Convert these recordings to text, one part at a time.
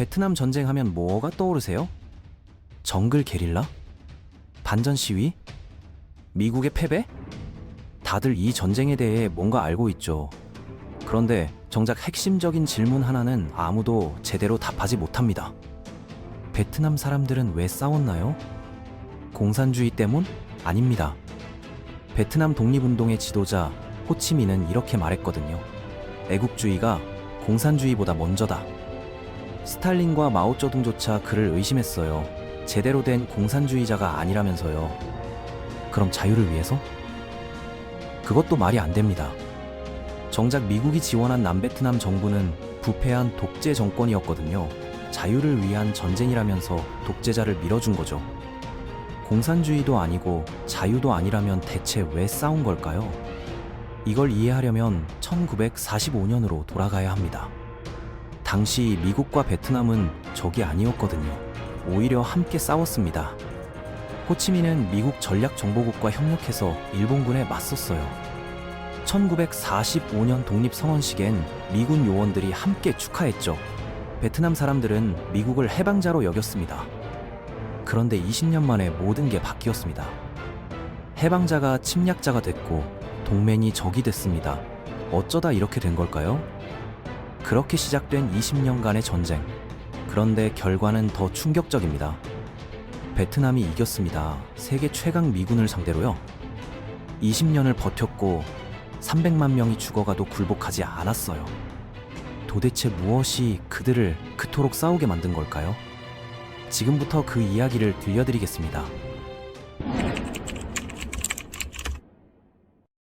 베트남 전쟁 하면 뭐가 떠오르세요? 정글 게릴라? 반전 시위? 미국의 패배? 다들 이 전쟁에 대해 뭔가 알고 있죠. 그런데 정작 핵심적인 질문 하나는 아무도 제대로 답하지 못합니다. 베트남 사람들은 왜 싸웠나요? 공산주의 때문? 아닙니다. 베트남 독립운동의 지도자 호치민은 이렇게 말했거든요. 애국주의가 공산주의보다 먼저다. 스탈린과 마오쩌둥조차 그를 의심했어요. 제대로 된 공산주의자가 아니라면서요. 그럼 자유를 위해서? 그것도 말이 안 됩니다. 정작 미국이 지원한 남베트남 정부는 부패한 독재 정권이었거든요. 자유를 위한 전쟁이라면서 독재자를 밀어준 거죠. 공산주의도 아니고 자유도 아니라면 대체 왜 싸운 걸까요? 이걸 이해하려면 1945년으로 돌아가야 합니다. 당시 미국과 베트남은 적이 아니었거든요. 오히려 함께 싸웠습니다. 호치민은 미국 전략정보국과 협력해서 일본군에 맞섰어요. 1945년 독립선언식엔 미군 요원들이 함께 축하했죠. 베트남 사람들은 미국을 해방자로 여겼습니다. 그런데 20년 만에 모든 게 바뀌었습니다. 해방자가 침략자가 됐고 동맹이 적이 됐습니다. 어쩌다 이렇게 된 걸까요? 그렇게 시작된 20년간의 전쟁. 그런데 결과는 더 충격적입니다. 베트남이 이겼습니다. 세계 최강 미군을 상대로요. 20년을 버텼고 300만 명이 죽어가도 굴복하지 않았어요. 도대체 무엇이 그들을 그토록 싸우게 만든 걸까요? 지금부터 그 이야기를 들려드리겠습니다.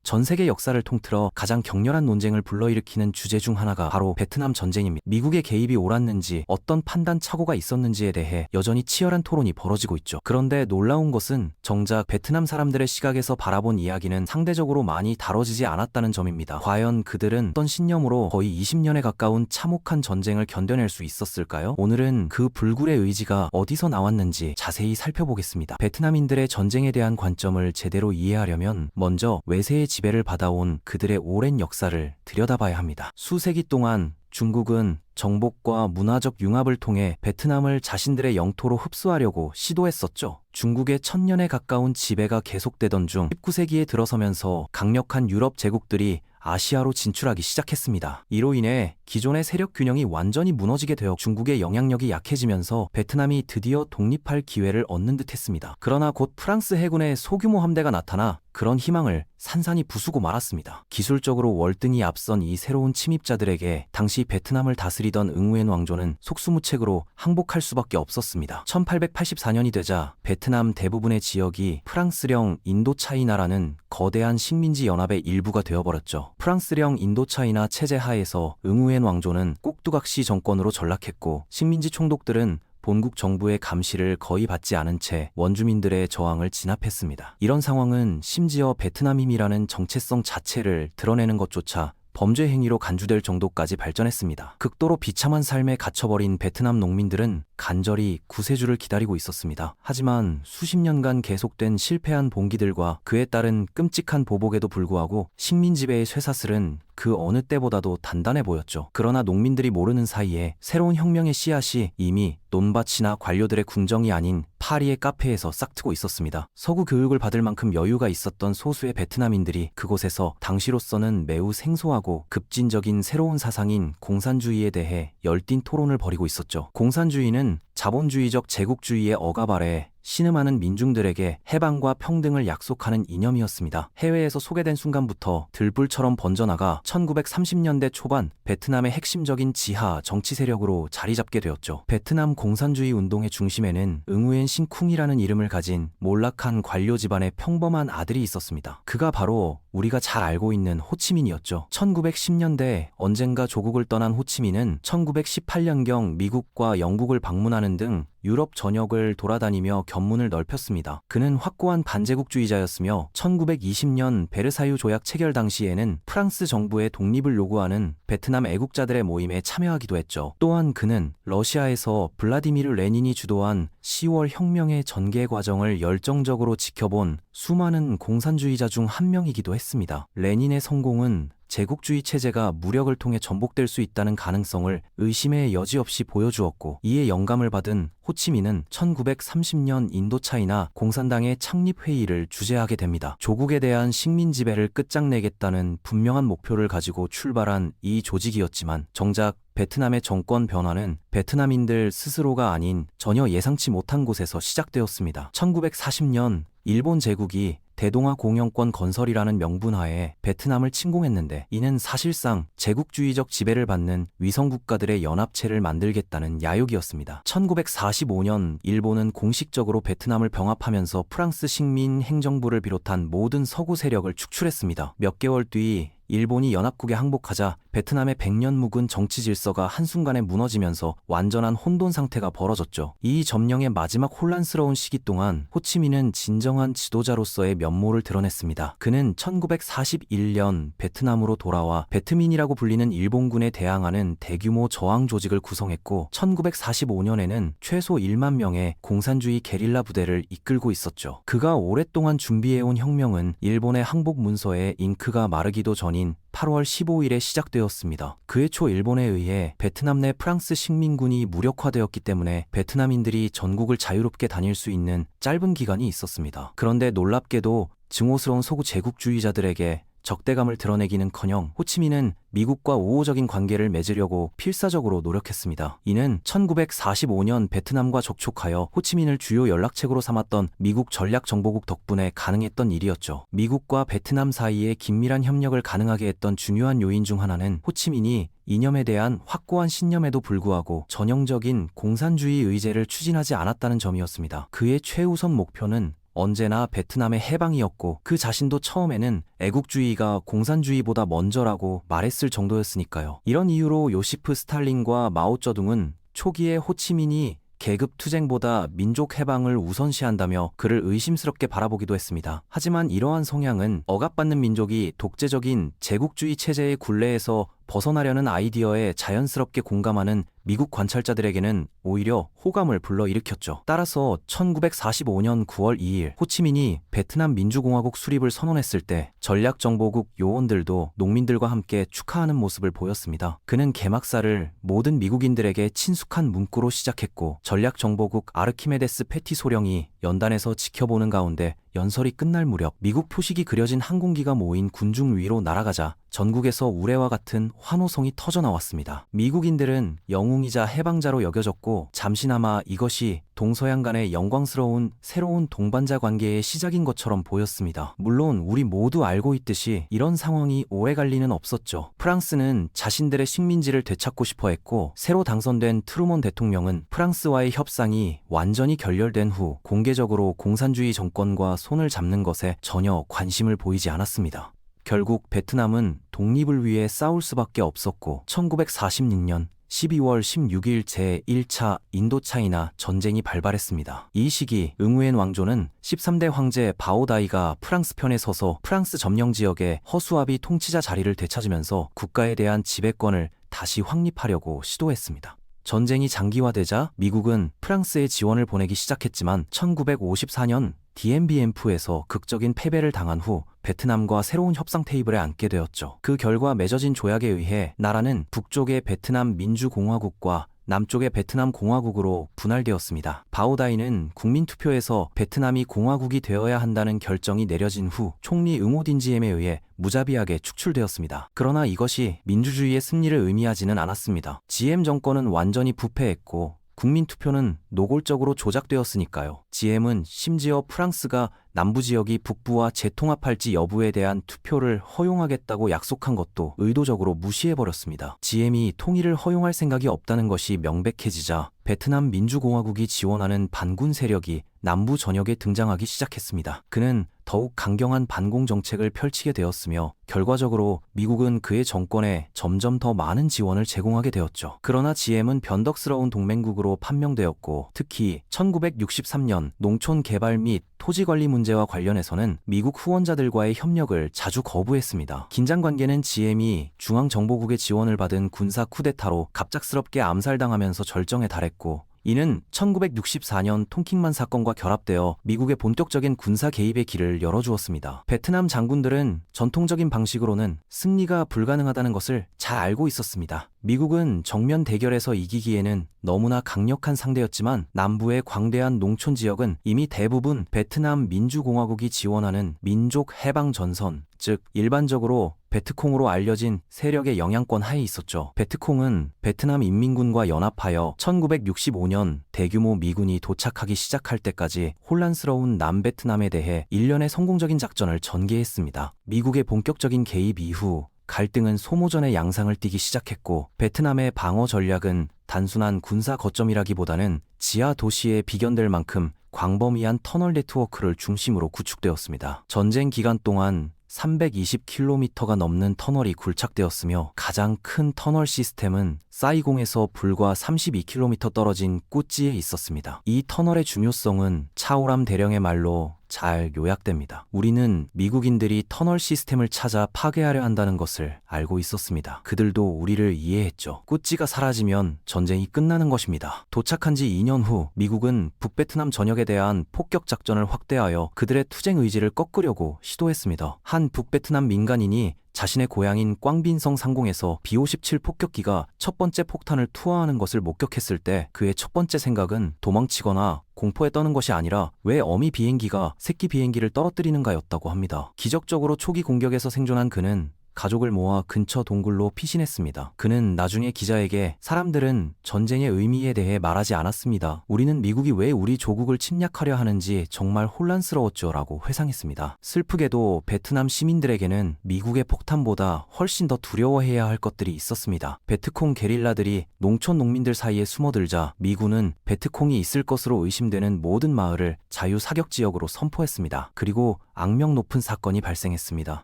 전 세계 역사를 통틀어 가장 격렬한 논쟁을 불러일으키는 주제 중 하나가 바로 베트남 전쟁입니다. 미국의 개입이 옳았는지 어떤 판단 착오가 있었는지에 대해 여전히 치열한 토론이 벌어지고 있죠. 그런데 놀라운 것은 정작 베트남 사람들의 시각에서 바라본 이야기는 상대적으로 많이 다뤄지지 않았다는 점입니다. 과연 그들은 어떤 신념으로 거의 20년에 가까운 참혹한 전쟁을 견뎌낼 수 있었을까요? 오늘은 그 불굴의 의지가 어디서 나왔는지 자세히 살펴보겠습니다. 베트남인들의 전쟁에 대한 관점을 제대로 이해하려면 먼저 외세의 지배를 받아온 그들의 오랜 역사를 들여다봐야 합니다. 수세기 동안 중국은 정복과 문화적 융합을 통해 베트남을 자신들의 영토로 흡수하려고 시도했었죠. 중국의 1000년에 가까운 지배가 계속되던 중 19세기에 들어서면서 강력한 유럽 제국들이 아시아로 진출하기 시작했습니다. 이로 인해 기존의 세력 균형이 완전히 무너지게 되어 중국의 영향력이 약해지면서 베트남이 드디어 독립할 기회를 얻는 듯 했습니다. 그러나 곧 프랑스 해군의 소규모 함대가 나타나 그런 희망을 산산이 부수고 말았습니다. 기술적으로 월등히 앞선 이 새로운 침입자들에게 당시 베트남을 다스리던 응우엔 왕조는 속수무책으로 항복할 수밖에 없었습니다. 1884년이 되자 베트남 대부분의 지역이 프랑스령 인도차이나라는 거대한 식민지 연합의 일부가 되어버렸죠. 프랑스령 인도차이나 체제 하에서 응우엔 왕조는 꼭두각시 정권으로 전락했고 식민지 총독들은 본국 정부의 감시를 거의 받지 않은 채 원주민들의 저항을 진압했습니다. 이런 상황은 심지어 베트남임이라는 정체성 자체를 드러내는 것조차 범죄 행위로 간주될 정도까지 발전했습니다. 극도로 비참한 삶에 갇혀버린 베트남 농민들은 간절히 구세주를 기다리고 있었습니다. 하지만 수십 년간 계속된 실패한 봉기들과 그에 따른 끔찍한 보복에도 불구하고 식민 지배의 쇠사슬은 그 어느 때보다도 단단해 보였죠. 그러나 농민들이 모르는 사이에 새로운 혁명의 씨앗이 이미 논밭이나 관료들의 궁정이 아닌 파리의 카페에서 싹트고 있었습니다. 서구 교육을 받을 만큼 여유가 있었던 소수의 베트남인들이 그곳에서 당시로서는 매우 생소하고 급진적인 새로운 사상인 공산주의에 대해 열띤 토론을 벌이고 있었죠. 공산주의는 자본주의적 제국주의의 억압 아래 신음하는 민중들에게 해방과 평등을 약속하는 이념이었습니다. 해외에서 소개된 순간부터 들불처럼 번져나가 1930년대 초반 베트남의 핵심적인 지하 정치 세력으로 자리 잡게 되었죠. 베트남 공산주의 운동의 중심에는 응우엔 신쿵이라는 이름을 가진 몰락한 관료 집안의 평범한 아들이 있었습니다. 그가 바로 우리가 잘 알고 있는 호치민이었죠. 1910년대 언젠가 조국을 떠난 호치민은 1918년경 미국과 영국을 방문하는 등 유럽 전역을 돌아다니며 견문을 넓혔습니다. 그는 확고한 반제국주의자였으며 1920년 베르사유 조약 체결 당시에는 프랑스 정부의 독립을 요구하는 베트남 애국자들의 모임에 참여하기도 했죠. 또한 그는 러시아에서 블라디미르 레닌이 주도한 10월 혁명의 전개 과정을 열정적으로 지켜본 수많은 공산주의자 중 한 명이기도 했습니다. 레닌의 성공은 제국주의 체제가 무력을 통해 전복될 수 있다는 가능성을 의심의 여지 없이 보여주었고, 이에 영감을 받은 호치민은 1930년 인도차이나 공산당의 창립 회의를 주재하게 됩니다. 조국에 대한 식민 지배를 끝장내겠다는 분명한 목표를 가지고 출발한 이 조직이었지만, 정작 베트남의 정권 변화는 베트남인들 스스로가 아닌 전혀 예상치 못한 곳에서 시작되었습니다. 1940년 일본 제국이 대동아 공영권 건설이라는 명분하에 베트남을 침공했는데, 이는 사실상 제국주의적 지배를 받는 위성국가들의 연합체를 만들겠다는 야욕이었습니다. 1945년 일본은 공식적으로 베트남을 병합하면서 프랑스 식민 행정부를 비롯한 모든 서구 세력을 축출했습니다. 몇 개월 뒤 일본이 연합국에 항복하자 베트남의 100년 묵은 정치 질서가 한순간에 무너지면서 완전한 혼돈 상태가 벌어졌죠. 이 점령의 마지막 혼란스러운 시기 동안 호치민은 진정한 지도자로서의 면모를 드러냈습니다. 그는 1941년 베트남으로 돌아와 베트민이라고 불리는 일본군에 대항하는 대규모 저항 조직을 구성했고, 1945년에는 최소 1만 명의 공산주의 게릴라 부대를 이끌고 있었죠. 그가 오랫동안 준비해온 혁명은 일본의 항복 문서에 잉크가 마르기도 전인 8월 15일에 시작되었습니다. 그해 초 일본에 의해 베트남 내 프랑스 식민군이 무력화되었기 때문에 베트남인들이 전국을 자유롭게 다닐 수 있는 짧은 기간이 있었습니다. 그런데 놀랍게도 증오스러운 소구 제국주의자들에게 적대감을 드러내기는커녕 호치민은 미국과 우호적인 관계를 맺으려고 필사적으로 노력했습니다. 이는 1945년 베트남과 접촉하여 호치민을 주요 연락책으로 삼았던 미국 전략정보국 덕분에 가능했던 일이었죠. 미국과 베트남 사이에 긴밀한 협력을 가능하게 했던 중요한 요인 중 하나는 호치민이 이념에 대한 확고한 신념에도 불구하고 전형적인 공산주의 의제를 추진하지 않았다는 점이었습니다. 그의 최우선 목표는 언제나 베트남의 해방이었고, 그 자신도 처음에는 애국주의가 공산주의보다 먼저라고 말했을 정도였으니까요. 이런 이유로 요시프 스탈린과 마오쩌둥은 초기에 호치민이 계급 투쟁보다 민족 해방을 우선시한다며 그를 의심스럽게 바라보기도 했습니다. 하지만 이러한 성향은 억압받는 민족이 독재적인 제국주의 체제의 굴레에서 벗어나려는 아이디어에 자연스럽게 공감하는 미국 관찰자들에게는 오히려 호감을 불러일으켰죠. 따라서 1945년 9월 2일 호치민이 베트남 민주공화국 수립을 선언했을 때 전략정보국 요원들도 농민들과 함께 축하하는 모습을 보였습니다. 그는 개막사를 모든 미국인들에게 친숙한 문구로 시작했고, 전략정보국 아르키메데스 패티 소령이 연단에서 지켜보는 가운데 연설이 끝날 무렵 미국 표식이 그려진 항공기가 모인 군중 위로 날아가자 전국에서 우레와 같은 환호성이 터져나왔습니다. 미국인들은 영웅이자 해방자로 여겨졌고, 잠시나마 이것이 동서양 간의 영광스러운 새로운 동반자 관계의 시작인 것처럼 보였습니다. 물론 우리 모두 알고 있듯이 이런 상황이 오래 갈 리는 없었죠. 프랑스는 자신들의 식민지를 되찾고 싶어 했고, 새로 당선된 트루먼 대통령은 프랑스와의 협상이 완전히 결렬된 후 공개적으로 공산주의 정권과 손을 잡는 것에 전혀 관심을 보이지 않았습니다. 결국 베트남은 독립을 위해 싸울 수밖에 없었고, 1946년 12월 16일 제1차 인도차이나 전쟁이 발발했습니다. 이 시기 응우엔 왕조는 13대 황제 바오다이가 프랑스 편에 서서 프랑스 점령 지역의 허수아비 통치자 자리를 되찾으면서 국가에 대한 지배권을 다시 확립하려고 시도했습니다. 전쟁이 장기화되자 미국은 프랑스에 지원을 보내기 시작했지만 1954년 DMBM프에서 극적인 패배를 당한 후 베트남과 새로운 협상 테이블에 앉게 되었죠. 그 결과 맺어진 조약에 의해 나라는 북쪽의 베트남 민주공화국과 남쪽의 베트남 공화국으로 분할되었습니다. 바오다이는 국민투표에서 베트남이 공화국이 되어야 한다는 결정이 내려진 후 총리 응호딘지엠에 의해 무자비하게 축출되었습니다. 그러나 이것이 민주주의의 승리를 의미하지는 않았습니다. GM 정권은 완전히 부패했고 국민투표는 노골적으로 조작되었으니까요. GM은 심지어 프랑스가 남부지역이 북부와 재통합할지 여부에 대한 투표를 허용하겠다고 약속한 것도 의도적으로 무시해버렸습니다. GM이 통일을 허용할 생각이 없다는 것이 명백해지자 베트남 민주공화국이 지원하는 반군 세력이 남부 전역에 등장하기 시작했습니다. 그는 더욱 강경한 반공 정책을 펼치게 되었으며 결과적으로 미국은 그의 정권에 점점 더 많은 지원을 제공하게 되었죠. 그러나 GM은 변덕스러운 동맹국으로 판명되었고, 특히 1963년 농촌 개발 및 토지 관리 문제와 관련해서는 미국 후원자들과의 협력을 자주 거부했습니다. 긴장 관계는 GM이 중앙정보국의 지원을 받은 군사 쿠데타로 갑작스럽게 암살당하면서 절정에 달했고, 이는 1964년 통킹만 사건과 결합되어 미국의 본격적인 군사 개입의 길을 열어주었습니다. 베트남 장군들은 전통적인 방식으로는 승리가 불가능하다는 것을 잘 알고 있었습니다. 미국은 정면 대결에서 이기기에는 너무나 강력한 상대였지만 남부의 광대한 농촌 지역은 이미 대부분 베트남 민주공화국이 지원하는 민족 해방 전선, 즉 일반적으로 베트콩으로 알려진 세력의 영향권 하에 있었죠. 베트콩은 베트남 인민군과 연합하여 1965년 대규모 미군이 도착하기 시작할 때까지 혼란스러운 남베트남에 대해 일련의 성공적인 작전을 전개했습니다. 미국의 본격적인 개입 이후 갈등은 소모전의 양상을 띠기 시작했고 베트남의 방어 전략은 단순한 군사 거점이라기보다는 지하 도시에 비견될 만큼 광범위한 터널 네트워크를 중심으로 구축되었습니다. 전쟁 기간 동안 320km가 넘는 터널이 굴착되었으며 가장 큰 터널 시스템은 사이공에서 불과 32km 떨어진 꾸찌에 있었습니다. 이 터널의 중요성은 차오람 대령의 말로 잘 요약됩니다. 우리는 미국인들이 터널 시스템을 찾아 파괴하려 한다는 것을 알고 있었습니다. 그들도 우리를 이해했죠. 꾸찌가 사라지면 전쟁이 끝나는 것입니다. 도착한 지 2년 후 미국은 북베트남 전역에 대한 폭격 작전을 확대하여 그들의 투쟁 의지를 꺾으려고 시도했습니다. 한 북베트남 민간인이 자신의 고향인 꽝빈성 상공에서 B-57 폭격기가 첫 번째 폭탄을 투하하는 것을 목격했을 때 그의 첫 번째 생각은 도망치거나 공포에 떠는 것이 아니라 왜 어미 비행기가 새끼 비행기를 떨어뜨리는가였다고 합니다. 기적적으로 초기 공격에서 생존한 그는 가족을 모아 근처 동굴로 피신했습니다. 그는 나중에 기자에게 사람들은 전쟁의 의미에 대해 말하지 않았습니다. 우리는 미국이 왜 우리 조국을 침략하려 하는지 정말 혼란스러웠죠 라고 회상했습니다. 슬프게도 베트남 시민들에게는 미국의 폭탄보다 훨씬 더 두려워해야 할 것들이 있었습니다. 베트콩 게릴라들이 농촌 농민들 사이에 숨어들자 미군은 베트콩이 있을 것으로 의심되는 모든 마을을 자유사격지역으로 선포했습니다. 그리고 악명 높은 사건이 발생했습니다.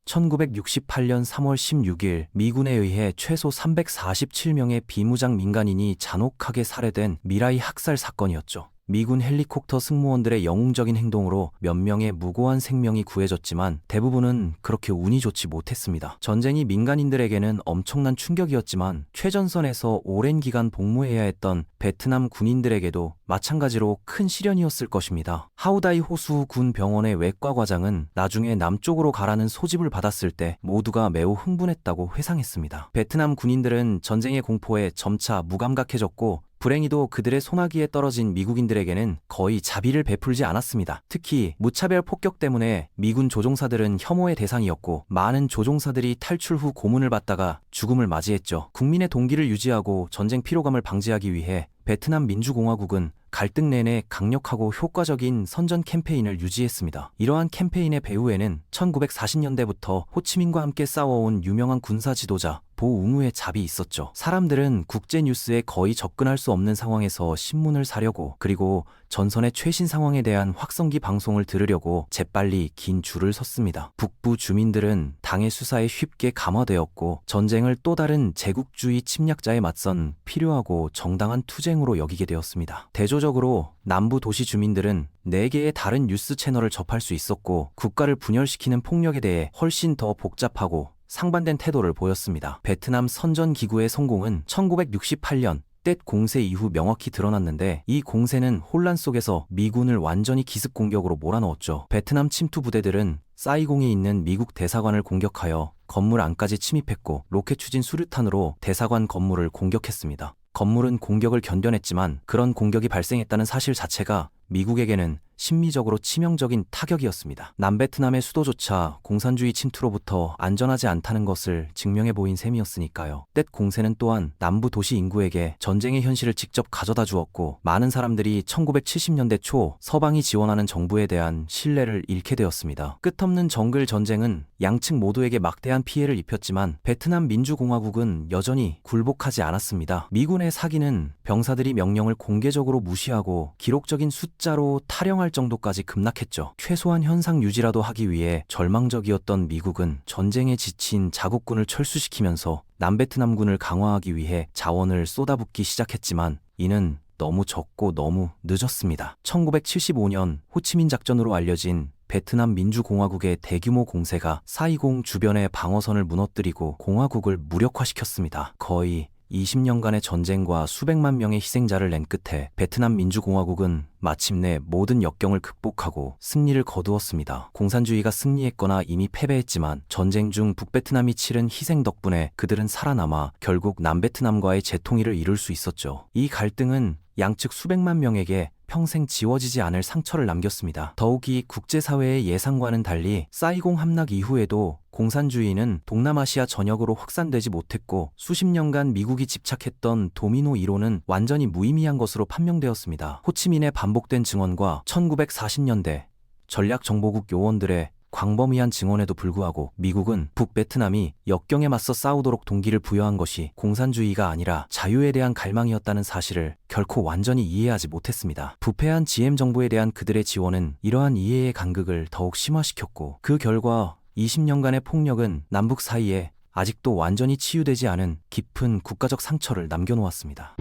1968년 3월 16일 미군에 의해 최소 347명의 비무장 민간인이 잔혹하게 살해된 미라이 학살 사건이었죠. 미군 헬리콥터 승무원들의 영웅적인 행동으로 몇 명의 무고한 생명이 구해졌지만 대부분은 그렇게 운이 좋지 못했습니다. 전쟁이 민간인들에게는 엄청난 충격이었지만 최전선에서 오랜 기간 복무해야 했던 베트남 군인들에게도 마찬가지로 큰 시련이었을 것입니다. 하우다이 호수 군 병원의 외과 과장은 나중에 남쪽으로 가라는 소집을 받았을 때 모두가 매우 흥분했다고 회상했습니다. 베트남 군인들은 전쟁의 공포에 점차 무감각해졌고 불행히도 그들의 소나기에 떨어진 미국인들에게는 거의 자비를 베풀지 않았습니다. 특히 무차별 폭격 때문에 미군 조종사들은 혐오의 대상이었고 많은 조종사들이 탈출 후 고문을 받다가 죽음을 맞이했죠. 국민의 동기를 유지하고 전쟁 피로감을 방지하기 위해 베트남 민주공화국은 갈등 내내 강력하고 효과적인 선전 캠페인을 유지했습니다. 이러한 캠페인의 배후에는 1940년대부터 호치민과 함께 싸워온 유명한 군사 지도자 보웅우의 잡이 있었죠. 사람들은 국제 뉴스에 거의 접근할 수 없는 상황에서 신문을 사려고 그리고 전선의 최신 상황에 대한 확성기 방송을 들으려고 재빨리 긴 줄을 섰습니다. 북부 주민들은 당의 수사에 쉽게 감화되었고 전쟁을 또 다른 제국주의 침략자에 맞선 필요하고 정당한 투쟁으로 여기게 되었습니다. 대조적으로 남부 도시 주민들은 4개의 다른 뉴스 채널을 접할 수 있었고 국가를 분열시키는 폭력에 대해 훨씬 더 복잡하고 상반된 태도를 보였습니다. 베트남 선전기구의 성공은 1968년 텟 공세 이후 명확히 드러났는데 이 공세는 혼란 속에서 미군을 완전히 기습 공격으로 몰아넣었죠. 베트남 침투 부대들은 사이공에 있는 미국 대사관을 공격하여 건물 안까지 침입했고 로켓 추진 수류탄으로 대사관 건물을 공격했습니다. 건물은 공격을 견뎌냈지만 그런 공격이 발생했다는 사실 자체가 미국에게는 심리적으로 치명적인 타격이었습니다. 남베트남의 수도조차 공산주의 침투로부터 안전하지 않다는 것을 증명해 보인 셈이었으니까요. 텟 공세는 또한 남부 도시 인구에게 전쟁의 현실을 직접 가져다 주었고 많은 사람들이 1970년대 초 서방이 지원하는 정부에 대한 신뢰를 잃게 되었습니다. 끝없는 정글 전쟁은 양측 모두에게 막대한 피해를 입혔지만 베트남 민주공화국은 여전히 굴복하지 않았습니다. 미군의 사기는 병사들이 명령을 공개적으로 무시하고 기록적인 숫자로 탈영할 정도까지 급락했죠. 최소한 현상 유지라도 하기 위해 절망적이었던 미국은 전쟁에 지친 자국군을 철수시키면서 남베트남군을 강화하기 위해 자원을 쏟아붓기 시작했지만 이는 너무 적고 너무 늦었습니다. 1975년 호치민 작전으로 알려진 베트남 민주공화국의 대규모 공세가 사이공 주변의 방어선을 무너뜨리고 공화국을 무력화시켰습니다. 거의 20년간의 전쟁과 수백만 명의 희생자를 낸 끝에 베트남 민주공화국은 마침내 모든 역경을 극복하고 승리를 거두었습니다. 공산주의가 승리했거나 이미 패배했지만 전쟁 중 북베트남이 치른 희생 덕분에 그들은 살아남아 결국 남베트남과의 재통일을 이룰 수 있었죠. 이 갈등은 양측 수백만 명에게 평생 지워지지 않을 상처를 남겼습니다. 더욱이 국제사회의 예상과는 달리 사이공 함락 이후에도 공산주의는 동남아시아 전역으로 확산되지 못했고 수십 년간 미국이 집착했던 도미노 이론은 완전히 무의미한 것으로 판명되었습니다. 호치민의 반복된 증언과 1940년대 전략정보국 요원들의 광범위한 증언에도 불구하고 미국은 북베트남이 역경에 맞서 싸우도록 동기를 부여한 것이 공산주의가 아니라 자유에 대한 갈망이었다는 사실을 결코 완전히 이해하지 못했습니다. 부패한 GM 정부에 대한 그들의 지원은 이러한 이해의 간극을 더욱 심화시켰고 그 결과 20년간의 폭력은 남북 사이에 아직도 완전히 치유되지 않은 깊은 국가적 상처를 남겨놓았습니다.